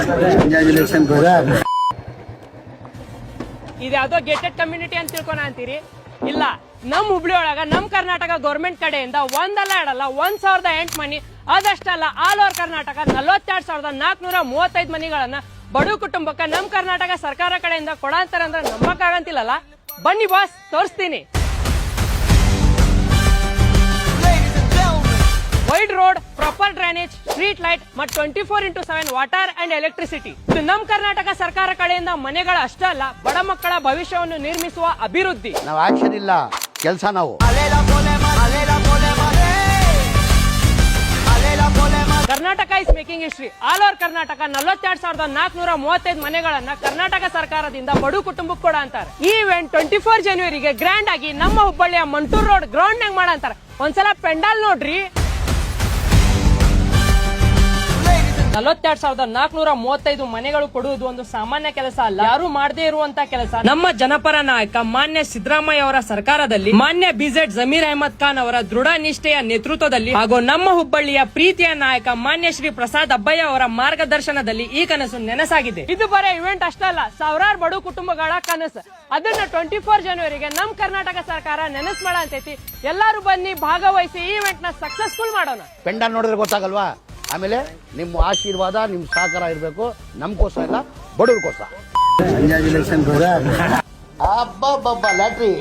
Congratulation brother. ಇದ್ಯಾವುದೋ gated community ಅಂತ ತಿಳ್ಕೊನ ಅಂತೀರಿ? ಇಲ್ಲ, ನಮ್ ಹುಬ್ಳಿ ಒಳಗ ನಮ್ ಕರ್ನಾಟಕ ಗೌರ್ಮೆಂಟ್ ಕಡೆಯಿಂದ ಒಂದಲ್ಲ ಎರಡಲ್ಲ 1,008 ಮನಿ, ಅದಷ್ಟಲ್ಲ ಆಲ್ ಓವರ್ ಕರ್ನಾಟಕ 42,435 ಮನಿಗಳನ್ನ ಬಡು ಕುಟುಂಬಕ್ಕೆ ನಮ್ ಕರ್ನಾಟಕ ಸರ್ಕಾರ ಕಡೆಯಿಂದ ಕೊಡಂತಾರ ಅಂದ್ರೆ ನಂಬಕ್ಕಾಗಂತಿಲ್ಲಲ್ಲ. ಬನ್ನಿ ಬಾಸ್, ತೋರಿಸ್ತೀನಿ. Wide road, proper drainage, street light ಮತ್ತು 24x7 ವಾಟರ್ ಅಂಡ್ ಎಲೆಕ್ಟ್ರಿಸಿಟಿ. ಇದು ನಮ್ ಕರ್ನಾಟಕ ಸರ್ಕಾರ ಕಡೆಯಿಂದ ಮನೆಗಳ ಅಷ್ಟೇ ಅಲ್ಲ, ಬಡ ಮಕ್ಕಳ ಭವಿಷ್ಯವನ್ನು ನಿರ್ಮಿಸುವ ಅಭಿವೃದ್ಧಿ. ನಾವು ಆಕ್ಷನ್ ಇಲ್ಲ, ಕೆಲಸ ನಾವು. Karnataka is making history. All over Karnataka 42,435 ಮನೆಗಳನ್ನ ಕರ್ನಾಟಕ ಸರ್ಕಾರದಿಂದ ಬಡು ಕುಟುಂಬಕ್ಕೆ ಕೊಡ ಅಂತಾರೆ. ಈ ಇವೆಂಟ್ 24 ಜನವರಿಗೆ ಗ್ರ್ಯಾಂಡ್ ಆಗಿ ನಮ್ಮ ಹುಬ್ಬಳ್ಳಿಯ ಮಂಟೂರ್ ರೋಡ್ ಗ್ರೌಂಡ್ ನಾಗ ಮಾಡಂತಾರ. ಒಂದ್ಸಲ ಪೆಂಡಾಲ್ ನೋಡ್ರಿ. 42,435 ಮನೆಗಳು ಕೊಡುವುದು ಒಂದು ಸಾಮಾನ್ಯ ಕೆಲಸ ಅಲ್ಲ, ಯಾರು ಮಾಡದೇ ಇರುವಂತ ಕೆಲಸ. ನಮ್ಮ ಜನಪರ ನಾಯಕ ಮಾನ್ಯ ಸಿದ್ದರಾಮಯ್ಯ ಅವರ ಸರ್ಕಾರದಲ್ಲಿ ಮಾನ್ಯ ಬಿಜೆಡ್ ಜಮೀರ್ ಅಹಮದ್ ಖಾನ್ ಅವರ ದೃಢ ನಿಷ್ಠೆಯ ನೇತೃತ್ವದಲ್ಲಿ ಹಾಗೂ ನಮ್ಮ ಹುಬ್ಬಳ್ಳಿಯ ಪ್ರೀತಿಯ ನಾಯಕ ಮಾನ್ಯ ಶ್ರೀ ಪ್ರಸಾದ್ ಅಬ್ಬಯ್ಯ ಅವರ ಮಾರ್ಗದರ್ಶನದಲ್ಲಿ ಈ ಕನಸು ನೆನಸಾಗಿದೆ. ಇದು ಬರೀ ಇವೆಂಟ್ ಅಷ್ಟಲ್ಲ, ಸಾವಿರಾರು ಬಡ ಕುಟುಂಬಗಳ ಕನಸು. ಅದನ್ನ 24 ಜನವರಿಗೆ ನಮ್ ಕರ್ನಾಟಕ ಸರ್ಕಾರ ನೆನಸು ಮಾಡ ಅಂತೈತಿ. ಎಲ್ಲಾರು ಬನ್ನಿ, ಭಾಗವಹಿಸಿ, ಈ ಇವೆಂಟ್ ನ ಸಕ್ಸಸ್ಫುಲ್ ಮಾಡೋಣ. ಪೆಂಡಾಲ್ ನೋಡಿದ್ರೆ ಗೊತ್ತಾಗಲ್ವಾ? ಆಮೇಲೆ ನಿಮ್ಮ ಆಶೀರ್ವಾದ, ನಿಮ್ಮ ಸಹಕಾರ ಇರಬೇಕು. ನಮ್ಗೋಸ್ಕರ ಇಲ್ಲ, ಬಡವ್ರಿಗೋಸ್ಕರ. Congratulation brother. ಅಬ್ಬಬ್ಬಬ್ಬ ಲ್ಯಾಟ್ರಿ.